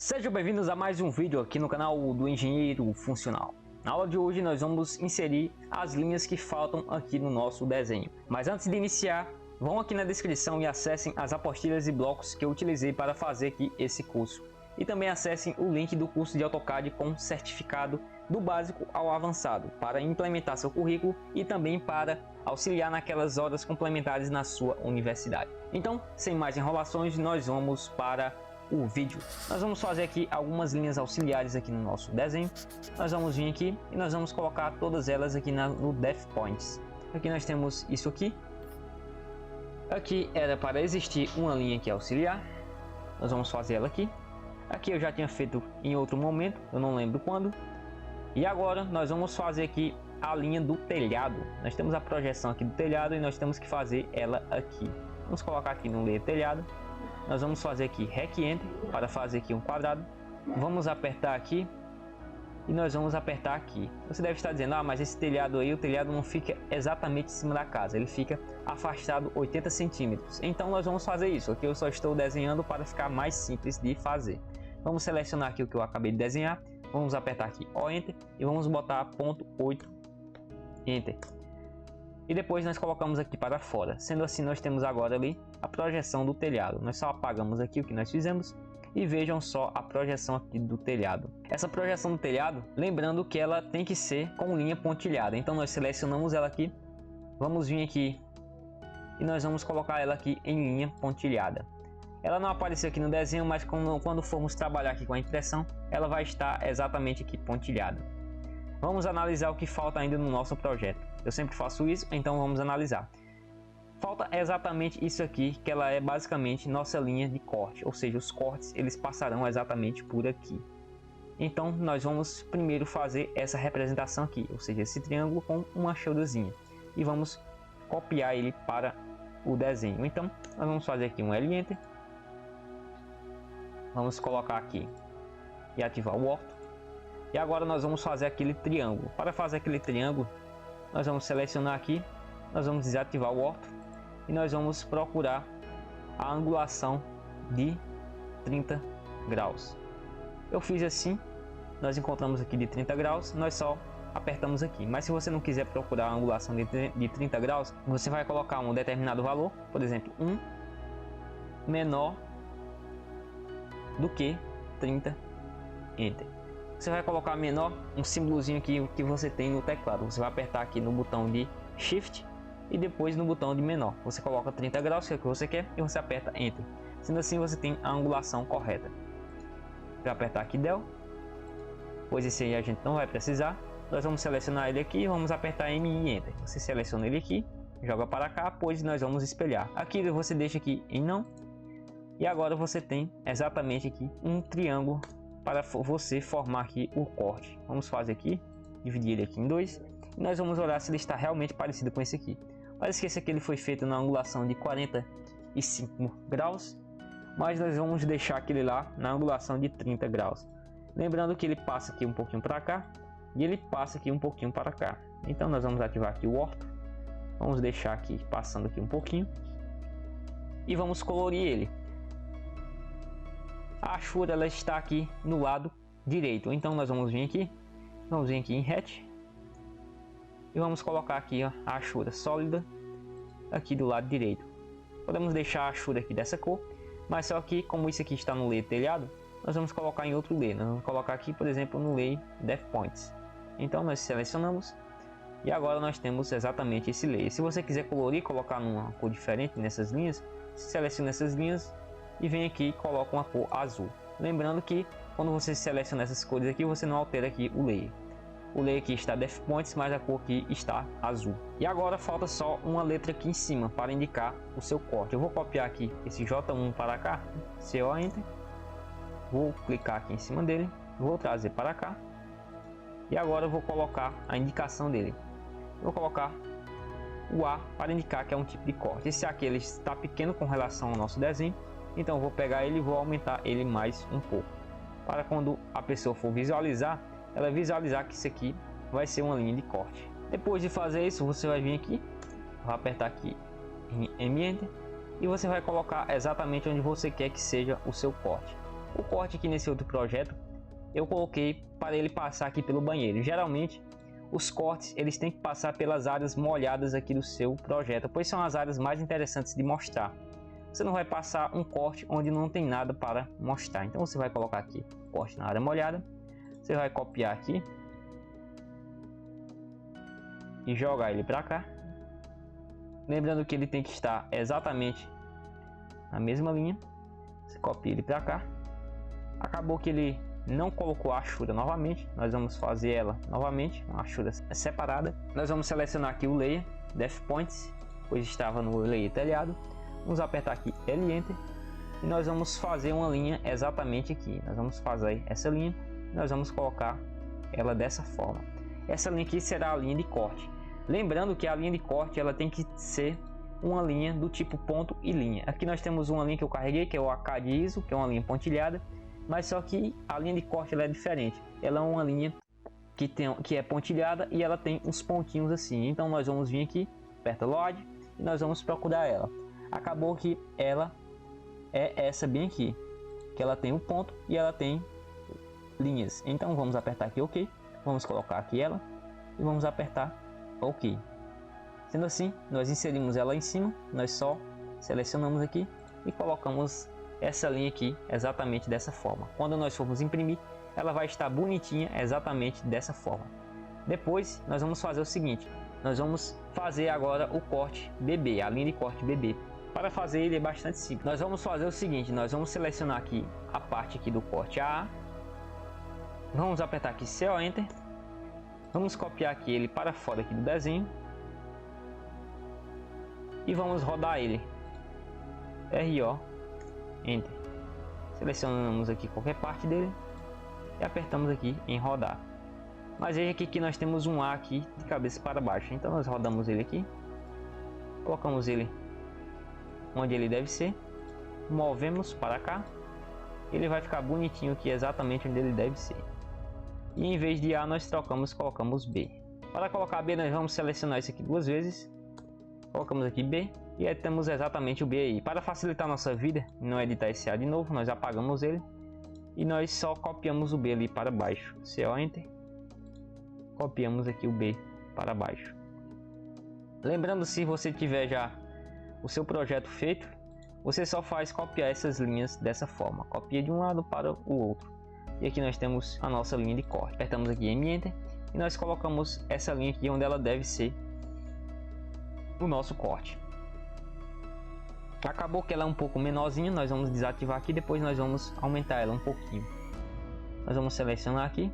Sejam bem-vindos a mais um vídeo aqui no canal do Engenheiro Funcional. Na aula de hoje nós vamos inserir as linhas que faltam aqui no nosso desenho. Mas antes de iniciar, vão aqui na descrição e acessem as apostilhas e blocos que eu utilizei para fazer aqui esse curso. E também acessem o link do curso de AutoCAD com certificado do básico ao avançado, para implementar seu currículo e também para auxiliar naquelas horas complementares na sua universidade. Então, sem mais enrolações, nós vamos para o vídeo. Nós vamos fazer aqui algumas linhas auxiliares aqui no nosso desenho. Nós vamos vir aqui e nós vamos colocar todas elas aqui no Depth Points. Aqui nós temos isso aqui. Aqui era para existir uma linha aqui auxiliar. Nós vamos fazer ela aqui. Aqui eu já tinha feito em outro momento, eu não lembro quando. E agora nós vamos fazer aqui a linha do telhado. Nós temos a projeção aqui do telhado e nós temos que fazer ela aqui. Vamos colocar aqui no layer telhado. Nós vamos fazer aqui REC Enter para fazer aqui um quadrado. Vamos apertar aqui e nós vamos apertar aqui. Você deve estar dizendo, mas esse telhado aí, o telhado não fica exatamente em cima da casa, ele fica afastado 80 centímetros. Então nós vamos fazer isso. Aqui eu só estou desenhando para ficar mais simples de fazer. Vamos selecionar aqui o que eu acabei de desenhar. Vamos apertar aqui O Enter e vamos botar ponto 8 Enter. E depois nós colocamos aqui para fora. Sendo assim, nós temos agora ali a projeção do telhado. Nós só apagamos aqui o que nós fizemos e vejam só a projeção aqui do telhado. Essa projeção do telhado, lembrando que ela tem que ser com linha pontilhada. Então nós selecionamos ela aqui, vamos vir aqui e nós vamos colocar ela aqui em linha pontilhada. Ela não apareceu aqui no desenho, mas quando formos trabalhar aqui com a impressão, ela vai estar exatamente aqui pontilhada. Vamos analisar o que falta ainda no nosso projeto. Eu sempre faço isso, então vamos analisar. Falta exatamente isso aqui, que ela é basicamente nossa linha de corte, ou seja, os cortes eles passarão exatamente por aqui. Então nós vamos primeiro fazer essa representação aqui, ou seja, esse triângulo com uma shoulderzinha, e vamos copiar ele para o desenho. Então nós vamos fazer aqui um L Enter, vamos colocar aqui e ativar o orto. E agora nós vamos fazer aquele triângulo. Para fazer aquele triângulo, nós vamos selecionar aqui, nós vamos desativar o orto e nós vamos procurar a angulação de 30 graus. Eu fiz assim, nós encontramos aqui de 30 graus, nós só apertamos aqui. Mas se você não quiser procurar a angulação de 30 graus, você vai colocar um determinado valor, por exemplo, 1 menor do que 30, Enter. Você vai colocar menor, um símbolozinho aqui que você tem no teclado. Você vai apertar aqui no botão de Shift e depois no botão de menor. Você coloca 30 graus, que é o que você quer, e você aperta Enter. Sendo assim, você tem a angulação correta. Vai apertar aqui Del, pois esse aí a gente não vai precisar. Nós vamos selecionar ele aqui e vamos apertar M e Enter. Você seleciona ele aqui, joga para cá, pois nós vamos espelhar. Aqui você deixa aqui em não. E agora você tem exatamente aqui um triângulo para você formar aqui o corte. Vamos fazer aqui, dividir ele aqui em dois e nós vamos olhar se ele está realmente parecido com esse aqui. Parece que esse aqui ele foi feito na angulação de 45 graus, mas nós vamos deixar aquele lá na angulação de 30 graus. Lembrando que ele passa aqui um pouquinho para cá e ele passa aqui um pouquinho para cá. Então nós vamos ativar aqui o orto, vamos deixar aqui passando aqui um pouquinho e vamos colorir ele. A achura ela está aqui no lado direito, então nós vamos vir aqui em Hatch e vamos colocar aqui ó, a achura sólida aqui do lado direito. Podemos deixar a achura aqui dessa cor, mas só que como isso aqui está no layer telhado, nós vamos colocar em outro layer. Nós vamos colocar aqui, por exemplo, no layer Depth Points. Então nós selecionamos e agora nós temos exatamente esse layer. Se você quiser colorir, colocar numa cor diferente nessas linhas, seleciona essas linhas e vem aqui e coloca uma cor azul. Lembrando que quando você seleciona essas cores aqui, você não altera aqui o layer. O layer aqui está Depth Points, mas a cor aqui está azul. E agora falta só uma letra aqui em cima para indicar o seu corte. Eu vou copiar aqui esse J1 para cá, CO Enter. Vou clicar aqui em cima dele, vou trazer para cá. E agora eu vou colocar a indicação dele. Vou colocar o A para indicar que é um tipo de corte. Esse aqui ele está pequeno com relação ao nosso desenho. Então eu vou pegar ele e vou aumentar ele mais um pouco, para quando a pessoa for visualizar, ela visualizar que isso aqui vai ser uma linha de corte. Depois de fazer isso, você vai vir aqui, vai apertar aqui em M Enter e você vai colocar exatamente onde você quer que seja o seu corte. O corte aqui nesse outro projeto eu coloquei para ele passar aqui pelo banheiro. Geralmente os cortes eles têm que passar pelas áreas molhadas aqui do seu projeto, pois são as áreas mais interessantes de mostrar. Você não vai passar um corte onde não tem nada para mostrar. Então você vai colocar aqui corte na área molhada, você vai copiar aqui e jogar ele para cá. Lembrando que ele tem que estar exatamente na mesma linha. Você copia ele para cá. Acabou que ele não colocou a achura novamente, nós vamos fazer ela novamente, uma achura separada. Nós vamos selecionar aqui o layer Depth Points, pois estava no layer telhado. Vamos apertar aqui L Enter e nós vamos fazer uma linha exatamente aqui. Nós vamos fazer essa linha e nós vamos colocar ela dessa forma. Essa linha aqui será a linha de corte. Lembrando que a linha de corte ela tem que ser uma linha do tipo ponto e linha. Aqui nós temos uma linha que eu carreguei, que é o AK de ISO, que é uma linha pontilhada, mas só que a linha de corte ela é diferente. Ela é uma linha que é pontilhada e ela tem uns pontinhos assim. Então nós vamos vir aqui, aperta Load e nós vamos procurar ela. Acabou que ela é essa bem aqui, que ela tem um ponto e ela tem linhas. Então vamos apertar aqui OK, vamos colocar aqui ela e vamos apertar OK. Sendo assim, nós inserimos ela em cima, nós só selecionamos aqui e colocamos essa linha aqui exatamente dessa forma. Quando nós formos imprimir, ela vai estar bonitinha exatamente dessa forma. Depois nós vamos fazer o seguinte, nós vamos fazer agora o corte BB, a linha de corte BB. Para fazer ele é bastante simples. Nós vamos fazer o seguinte, nós vamos selecionar aqui a parte aqui do corte AA. Vamos apertar aqui CO Enter. Vamos copiar aqui ele para fora aqui do desenho. E vamos rodar ele. RO Enter. Selecionamos aqui qualquer parte dele e apertamos aqui em rodar. Mas veja aqui que nós temos um A aqui de cabeça para baixo. Então nós rodamos ele aqui. Colocamos ele onde ele deve ser, movemos para cá, ele vai ficar bonitinho aqui exatamente onde ele deve ser. E em vez de A nós colocamos B. Para colocar B nós vamos selecionar isso aqui duas vezes, colocamos aqui B e aí temos exatamente o B aí. Para facilitar nossa vida, não editar esse A de novo, nós apagamos ele e nós só copiamos o B ali para baixo. CO Enter, copiamos aqui o B para baixo. Lembrando, se você tiver já o seu projeto feito, você só faz copiar essas linhas dessa forma, copia de um lado para o outro. E aqui nós temos a nossa linha de corte, apertamos aqui M Enter e nós colocamos essa linha aqui onde ela deve ser o nosso corte. Acabou que ela é um pouco menorzinha, nós vamos desativar aqui, depois nós vamos aumentar ela um pouquinho. Nós vamos selecionar aqui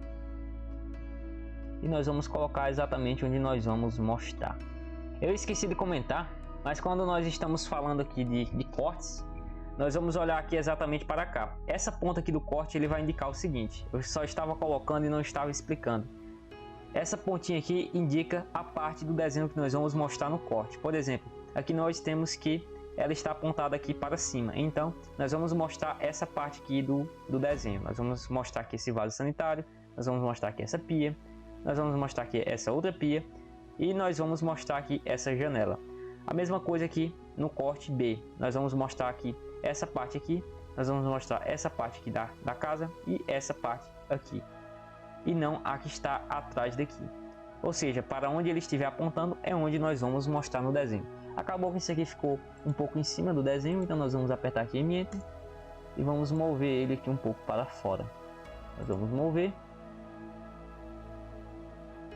e nós vamos colocar exatamente onde nós vamos mostrar. Eu esqueci de comentar, mas quando nós estamos falando aqui de cortes, nós vamos olhar aqui exatamente para cá. Essa ponta aqui do corte ele vai indicar o seguinte, eu só estava colocando e não estava explicando. Essa pontinha aqui indica a parte do desenho que nós vamos mostrar no corte. Por exemplo, aqui nós temos que ela está apontada aqui para cima, então nós vamos mostrar essa parte aqui do desenho. Nós vamos mostrar aqui esse vaso sanitário, nós vamos mostrar aqui essa pia, nós vamos mostrar aqui essa outra pia e nós vamos mostrar aqui essa janela. A mesma coisa aqui no corte B, nós vamos mostrar aqui essa parte aqui, nós vamos mostrar essa parte aqui da casa e essa parte aqui, e não a que está atrás daqui. Ou seja, para onde ele estiver apontando é onde nós vamos mostrar no desenho. Acabou que isso aqui ficou um pouco em cima do desenho, então nós vamos apertar aqui em Enter e vamos mover ele aqui um pouco para fora. Nós vamos mover.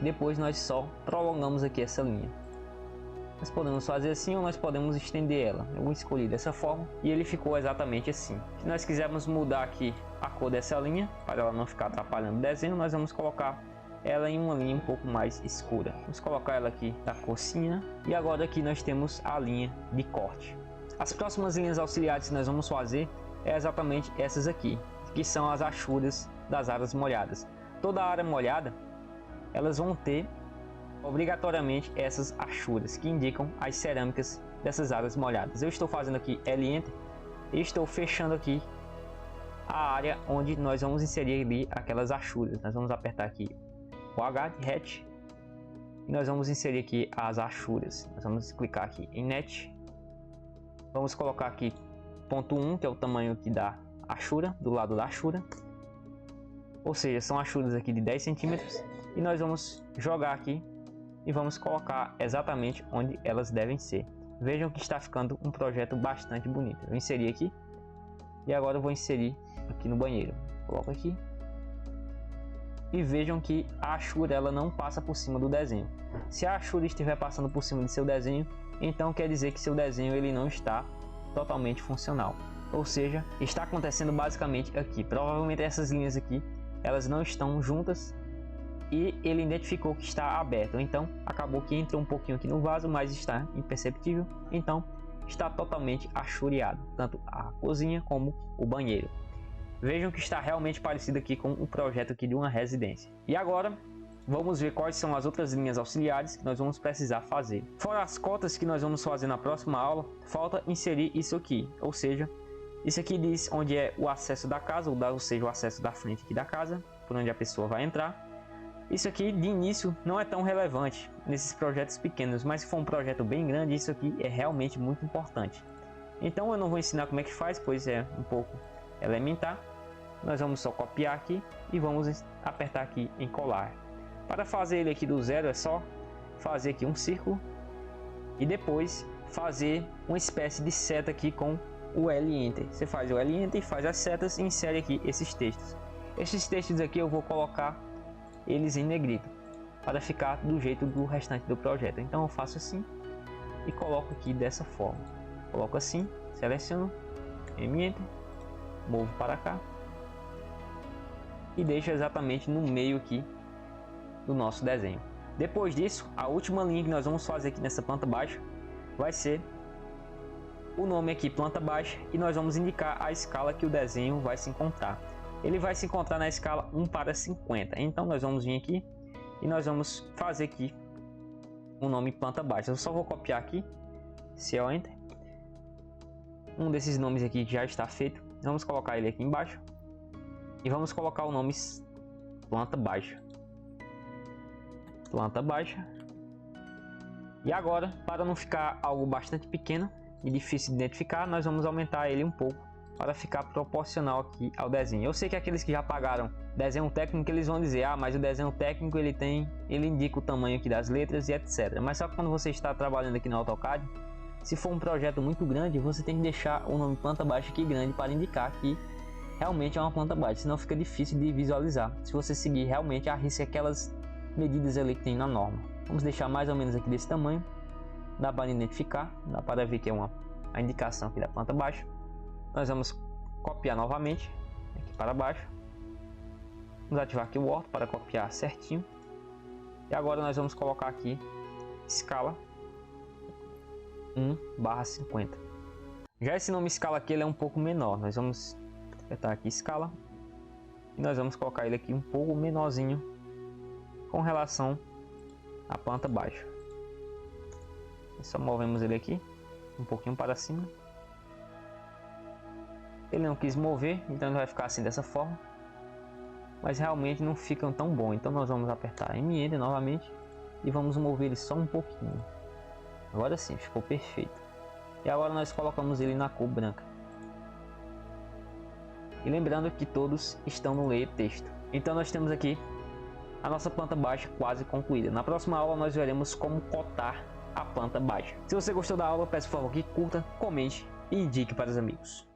Depois nós só prolongamos aqui essa linha. Nós podemos fazer assim ou nós podemos estender ela. Eu escolhi dessa forma e ele ficou exatamente assim. Se nós quisermos mudar aqui a cor dessa linha, para ela não ficar atrapalhando o desenho, nós vamos colocar ela em uma linha um pouco mais escura. Vamos colocar ela aqui da cor cinza. E agora aqui nós temos a linha de corte. As próximas linhas auxiliares que nós vamos fazer é exatamente essas aqui, que são as achuras das áreas molhadas. Toda a área molhada, elas vão ter obrigatoriamente essas achuras que indicam as cerâmicas dessas áreas molhadas. Eu estou fazendo aqui L Enter e estou fechando aqui a área onde nós vamos inserir ali aquelas achuras. Nós vamos apertar aqui o H de Hatch e nós vamos inserir aqui as achuras. Nós vamos clicar aqui em Net, vamos colocar aqui ponto 1, que é o tamanho aqui da achura, do lado da achura. Ou seja, são achuras aqui de 10 centímetros. E nós vamos jogar aqui e vamos colocar exatamente onde elas devem ser. Vejam que está ficando um projeto bastante bonito. Eu inseri aqui e agora eu vou inserir aqui no banheiro. Coloco aqui e vejam que a achura ela não passa por cima do desenho. Se a achura estiver passando por cima de seu desenho, então quer dizer que seu desenho ele não está totalmente funcional. Ou seja, está acontecendo basicamente aqui. Provavelmente essas linhas aqui elas não estão juntas e ele identificou que está aberto. Então acabou que entrou um pouquinho aqui no vaso, mas está imperceptível. Então está totalmente achureado, tanto a cozinha como o banheiro. Vejam que está realmente parecido aqui com o projeto aqui de uma residência. E agora vamos ver quais são as outras linhas auxiliares que nós vamos precisar fazer. Fora as cotas que nós vamos fazer na próxima aula, falta inserir isso aqui. Ou seja, isso aqui diz onde é o acesso da casa, ou seja, o acesso da frente aqui da casa, por onde a pessoa vai entrar. Isso aqui de início não é tão relevante nesses projetos pequenos, mas se for um projeto bem grande, isso aqui é realmente muito importante. Então eu não vou ensinar como é que faz, pois é um pouco elementar. Nós vamos só copiar aqui e vamos apertar aqui em colar. Para fazer ele aqui do zero é só fazer aqui um círculo e depois fazer uma espécie de seta aqui com o L Enter. Você faz o L Enter e faz as setas e insere aqui esses textos. Esses textos aqui eu vou colocar eles em negrito para ficar do jeito do restante do projeto. Então eu faço assim e coloco aqui dessa forma. Coloco assim, seleciono, M Enter, movo para cá e deixo exatamente no meio aqui do nosso desenho. Depois disso, a última linha que nós vamos fazer aqui nessa planta baixa vai ser o nome aqui planta baixa e nós vamos indicar a escala que o desenho vai se encontrar. Ele vai se encontrar na escala 1:50. Então nós vamos vir aqui e nós vamos fazer aqui o nome planta baixa. Eu só vou copiar aqui, Ctrl Enter. Um desses nomes aqui já está feito. Vamos colocar ele aqui embaixo e vamos colocar o nome planta baixa. Planta baixa. E agora, para não ficar algo bastante pequeno e difícil de identificar, nós vamos aumentar ele um pouco para ficar proporcional aqui ao desenho. Eu sei que aqueles que já pagaram desenho técnico, eles vão dizer, mas o desenho técnico ele indica o tamanho aqui das letras e etc. Mas só que quando você está trabalhando aqui no AutoCAD, se for um projeto muito grande, você tem que deixar o nome planta baixa aqui grande para indicar que realmente é uma planta baixa, senão fica difícil de visualizar. Se você seguir realmente a risca aquelas medidas ali que tem na norma. Vamos deixar mais ou menos aqui desse tamanho. Dá para identificar, dá para ver que é a indicação aqui da planta baixa. Nós vamos copiar novamente aqui para baixo. Vamos ativar aqui o Ortho para copiar certinho. E agora nós vamos colocar aqui escala 1/50. Já esse nome escala aqui ele é um pouco menor. Nós vamos apertar aqui escala e nós vamos colocar ele aqui um pouco menorzinho com relação à planta baixa. Só movemos ele aqui um pouquinho para cima. Ele não quis mover, então ele vai ficar assim dessa forma, mas realmente não ficam tão bom. Então nós vamos apertar M Enter novamente e vamos mover ele só um pouquinho. Agora sim, ficou perfeito. E agora nós colocamos ele na cor branca. E lembrando que todos estão no layer texto. Então nós temos aqui a nossa planta baixa quase concluída. Na próxima aula nós veremos como cotar a planta baixa. Se você gostou da aula, peço por favor que curta, comente e indique para os amigos.